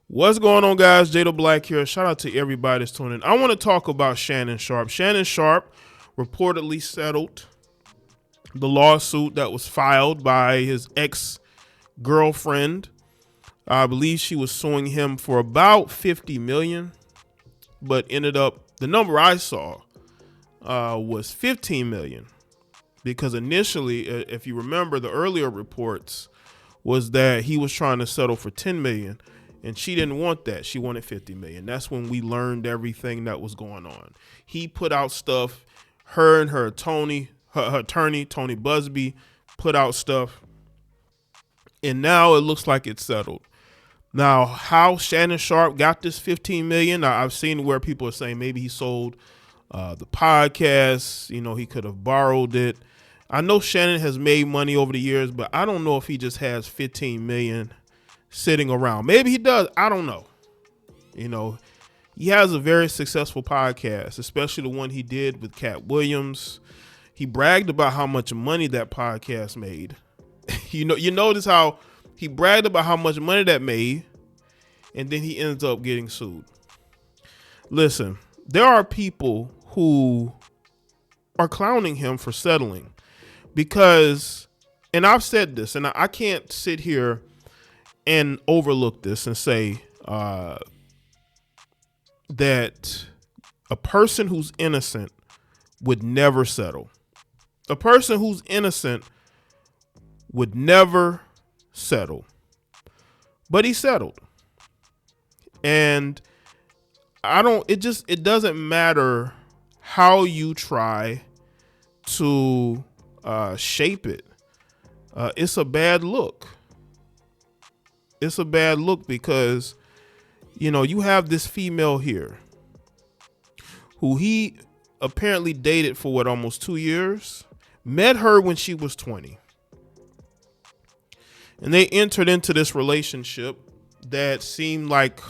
What's going on, guys? Jada Black here. Shout out to everybody that's tuning in. I want to talk about Shannon Sharpe. Shannon Sharpe reportedly settled the lawsuit that was filed by his ex-girlfriend. I believe she was suing him for about $50 million, but ended up, the number I saw was $15 million. Because initially, if you remember, the earlier reports was that he was trying to settle for $10 million. And she didn't want that. She wanted $50 million. That's when we learned everything that was going on. He put out stuff. Her and her attorney, Tony Busby, put out stuff. And now it looks like it's settled. Now, how Shannon Sharpe got this $15 million, I've seen where people are saying maybe he sold the podcast. You know, he could have borrowed it. I know Shannon has made money over the years, but I don't know if he just has $15 million sitting around. Maybe he does. I don't know. You know, he has a very successful podcast, especially the one he did with Cat Williams. He bragged about how much money that podcast made. You notice how he bragged about how much money that made, and then he ends up getting sued. Listen, there are people who are clowning him for settling because, and I've said this, and I can't sit here and overlook this and say that a person who's innocent would never settle. A person who's innocent would never settle. But he settled. And it doesn't matter how you try to shape it. It's a bad look. It's a bad look because, you know, you have this female here who he apparently dated for almost 2 years, met her when she was 20. And they entered into this relationship that seemed like,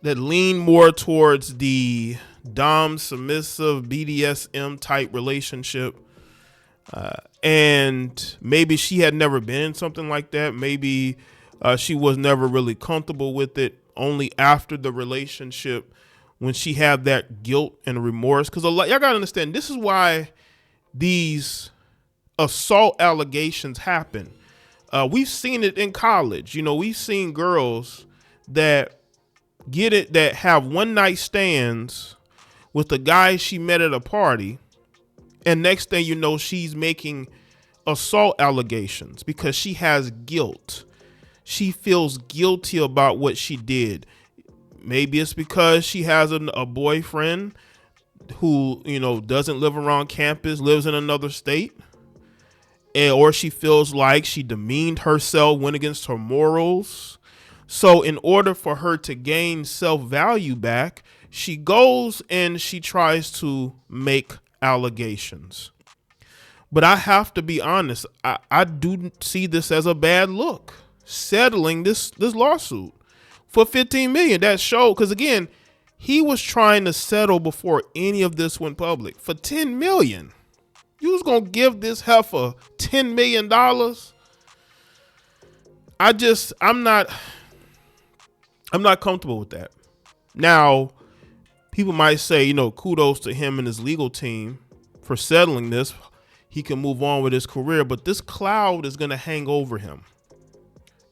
that leaned more towards the dom submissive BDSM type relationship. And maybe she had never been in something like that. Maybe she was never really comfortable with it. Only after the relationship, when she had that guilt and remorse. Because y'all gotta understand, this is why these assault allegations happen. We've seen it in college. You know, we've seen girls that have one night stands with the guy she met at a party. And next thing you know, she's making assault allegations because she has guilt. She feels guilty about what she did. Maybe it's because she has a boyfriend who, you know, doesn't live around campus, lives in another state. Or she feels like she demeaned herself, went against her morals. So in order for her to gain self-value back, she goes and she tries to make allegations. But I have to be honest, I do see this as a bad look, settling this lawsuit for $15 million. That showed, because again, he was trying to settle before any of this went public for $10 million. You was gonna give this heifer $10 million? I'm not comfortable with that. Now, people might say, you know, kudos to him and his legal team for settling this. He can move on with his career, but this cloud is going to hang over him.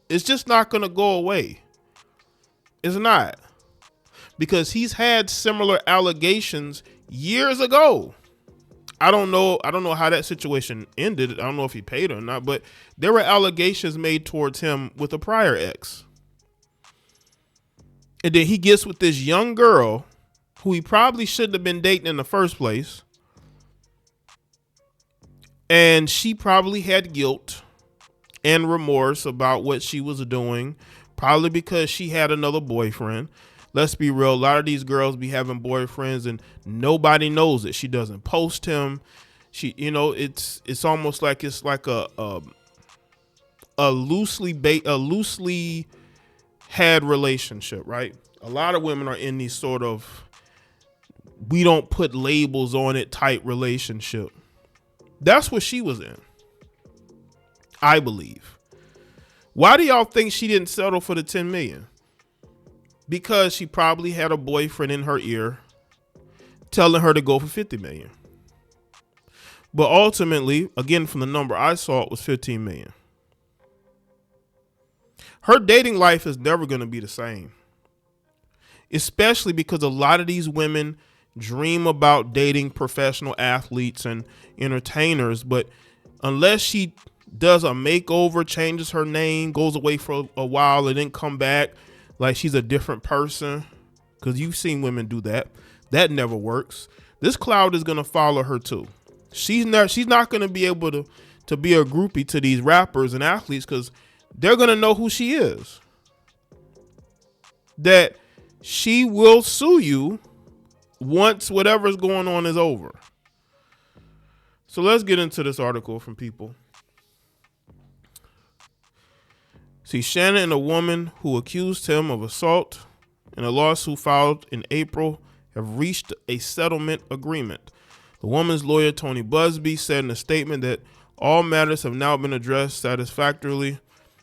It's just not going to go away. It's not. Because he's had similar allegations years ago. I don't know how that situation ended. I don't know if he paid her or not, but there were allegations made towards him with a prior ex. And then he gets with this young girl who he probably shouldn't have been dating in the first place. And she probably had guilt and remorse about what she was doing, probably because she had another boyfriend. Let's be real. A lot of these girls be having boyfriends and nobody knows it. She doesn't post him. She, you know, it's almost like it's like a loosely had relationship, right? A lot of women are in these sort of, we don't put labels on it type relationship. That's what she was in, I believe. Why do y'all think she didn't settle for the $10 million? because she probably had a boyfriend in her ear telling her to go for 50 million. But ultimately, again, from the number I saw, it was 15 million. Her dating life is never going to be the same, especially because a lot of these women dream about dating professional athletes and entertainers. But unless she does a makeover, changes her name, goes away for a while, and then come back like she's a different person, because you've seen women do that. That never works. This cloud is going to follow her too. She's not going to be able to be a groupie to these rappers and athletes, because they're going to know who she is. That she will sue you once whatever's going on is over. So let's get into this article from People. See, Shannon and a woman who accused him of assault in a lawsuit filed in April have reached a settlement agreement. The woman's lawyer, Tony Busby, said in a statement that all matters have now been addressed satisfactorily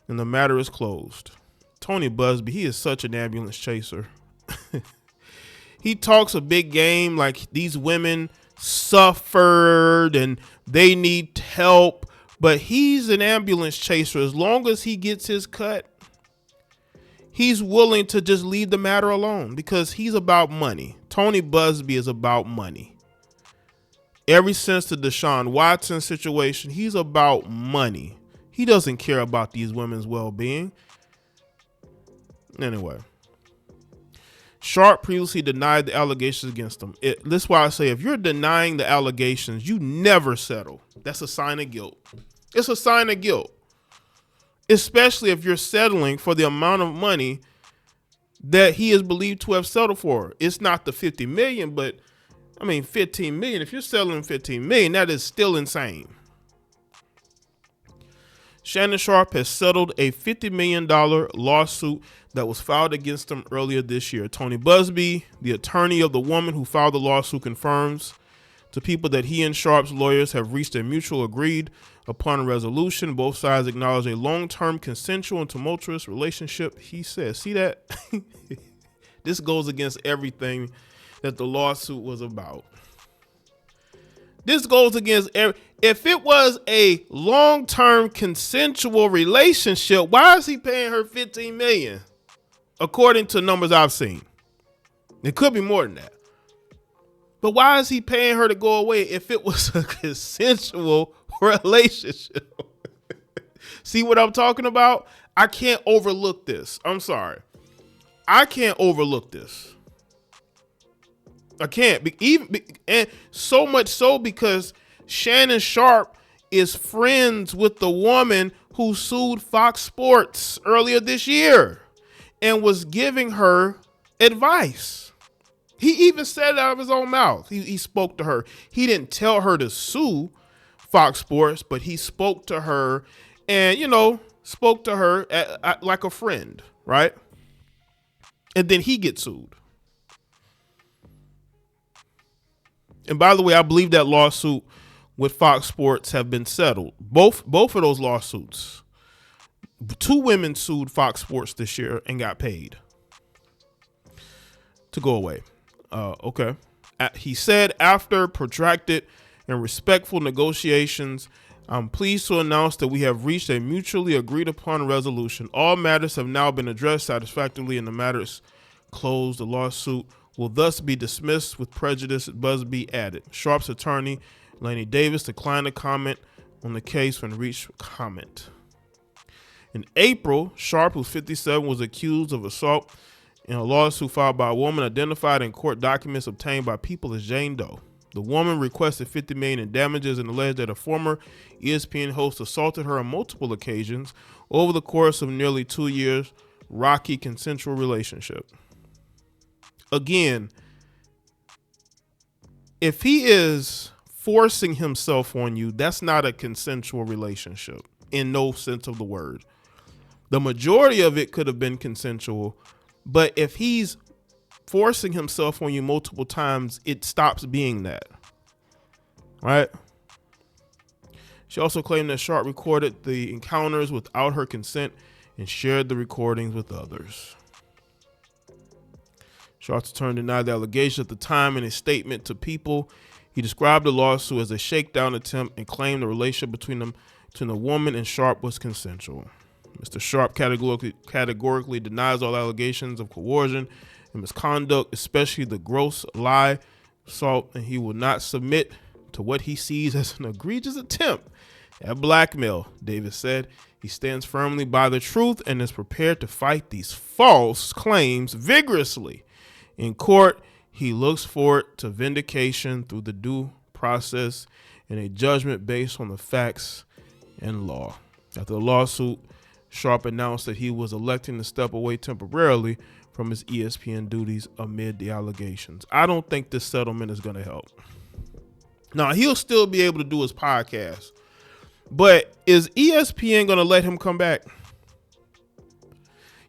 and the matter is closed. Tony Busby, he is such an ambulance chaser. He talks a big game like these women suffered and they need help, but he's an ambulance chaser. As long as he gets his cut, he's willing to just leave the matter alone because he's about money. Tony Busby is about money. Ever since the Deshaun Watson situation, he's about money. He doesn't care about these women's well-being. Anyway, Sharpe previously denied the allegations against him. This is why I say if you're denying the allegations, you never settle. That's a sign of guilt. It's a sign of guilt, especially if you're settling for the amount of money that he is believed to have settled for. It's not the 50 million, but I mean 15 million. If you're settling 15 million, that is still insane. Shannon Sharpe has settled a $50 million lawsuit that was filed against him earlier this year. Tony Busby, the attorney of the woman who filed the lawsuit, confirms to People that he and Sharpe's lawyers have reached a mutual agreed upon resolution. Both sides acknowledge a long-term consensual and tumultuous relationship, he says. See that? This goes against everything that the lawsuit was about. This goes against if it was a long-term consensual relationship, why is he paying her 15 million? According to numbers I've seen. It could be more than that. But why is he paying her to go away if it was a consensual relationship? See what I'm talking about? I can't overlook this. I'm sorry. I can't overlook this. I can't. And so much so because Shannon Sharpe is friends with the woman who sued Fox Sports earlier this year and was giving her advice. He even said it out of his own mouth. He spoke to her. He didn't tell her to sue Fox Sports, but he spoke to her and, spoke to her like a friend, right? And then he gets sued. And by the way, I believe that lawsuit with Fox Sports have been settled. Both of those lawsuits. 2 women sued Fox Sports this year and got paid to go away. Okay. He said after protracted and respectful negotiations, I'm pleased to announce that we have reached a mutually agreed upon resolution. All matters have now been addressed satisfactorily and the matter is closed. The lawsuit will thus be dismissed with prejudice, Busby added. Sharpe's attorney, Laney Davis, declined to comment on the case when reached comment. In April, Sharpe, who's 57, was accused of assault in a lawsuit filed by a woman identified in court documents obtained by People as Jane Doe. The woman requested $50 million in damages and alleged that a former ESPN host assaulted her on multiple occasions over the course of nearly 2 years' rocky consensual relationship. Again, if he is forcing himself on you, that's not a consensual relationship in no sense of the word. The majority of it could have been consensual, but if he's forcing himself on you multiple times, it stops being that. Right? She also claimed that Sharpe recorded the encounters without her consent and shared the recordings with others. Sharpe's attorney denied the allegation at the time in a statement to People. He described the lawsuit as a shakedown attempt and claimed the relationship between the woman and Sharpe was consensual. Mr. Sharpe categorically denies all allegations of coercion and misconduct, especially the gross lie, assault, and he will not submit to what he sees as an egregious attempt at blackmail. Davis said he stands firmly by the truth and is prepared to fight these false claims vigorously. In court, he looks forward to vindication through the due process and a judgment based on the facts and law. After the lawsuit, Sharpe announced that he was electing to step away temporarily from his ESPN duties amid the allegations. I don't think this settlement is going to help. Now, he'll still be able to do his podcast, but is ESPN going to let him come back?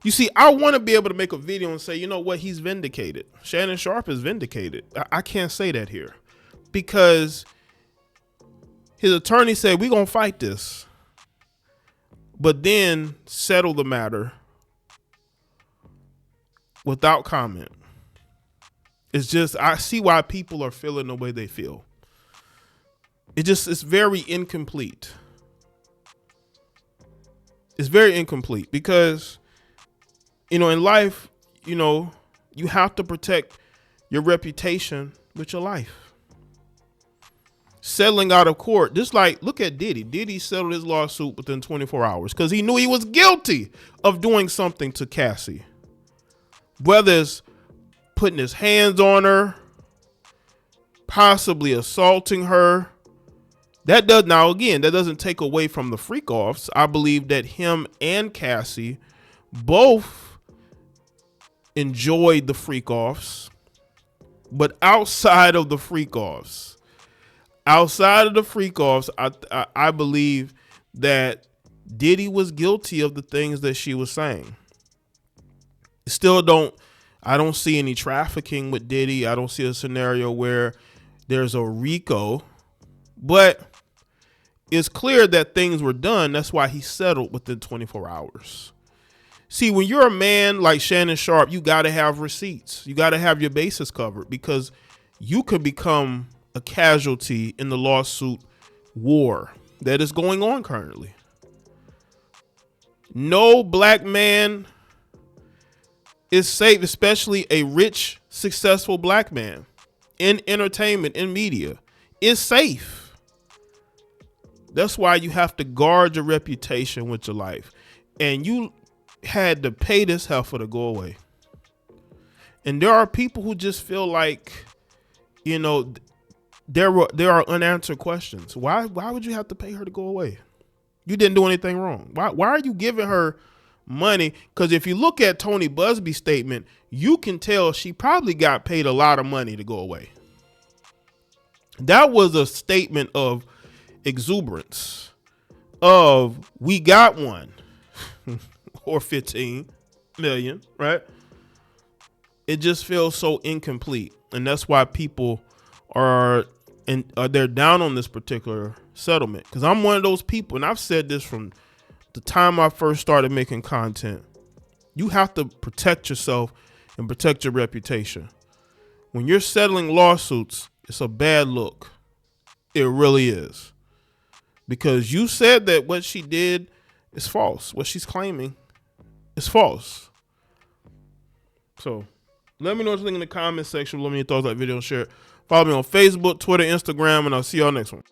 You see, I want to be able to make a video and say, you know what, he's vindicated. Shannon Sharpe is vindicated. I can't say that here because his attorney said, we're going to fight this, but then settle the matter without comment. It's just, I see why people are feeling the way they feel. It's very incomplete. It's very incomplete because, you know, in life, you know, you have to protect your reputation with your life. Settling out of court, just like, look at Diddy. Diddy settled his lawsuit within 24 hours because he knew he was guilty of doing something to Cassie. Whether it's putting his hands on her, possibly assaulting her. That doesn't take away from the freak offs. I believe that him and Cassie both enjoyed the freak offs, but outside of the freak offs, I believe that Diddy was guilty of the things that she was saying. I don't see any trafficking with Diddy. I don't see a scenario where there's a RICO, but it's clear that things were done. That's why he settled within 24 hours. See, when you're a man like Shannon Sharpe, you got to have receipts. You got to have your bases covered because you could become a casualty in the lawsuit war that is going on currently. No black man is safe, especially a rich, successful black man in entertainment, in media, is safe. That's why you have to guard your reputation with your life. And you had to pay this heifer to go away. And there are people who just feel like, you know, there are unanswered questions. Why would you have to pay her to go away? You didn't do anything wrong. Why are you giving her money? Because if you look at Tony Busby's statement, you can tell she probably got paid a lot of money to go away. That was a statement of exuberance of we got one or 15 million, right? It just feels so incomplete. And that's why people they're down on this particular settlement. Because I'm one of those people, and I've said this from the time I first started making content. You have to protect yourself and protect your reputation. When you're settling lawsuits, it's a bad look. It really is. Because you said that what she did is false. What she's claiming is false. So let me know what you think in the comment section. Let me know your thoughts on that video and share it. Follow me on Facebook, Twitter, Instagram, and I'll see y'all next one.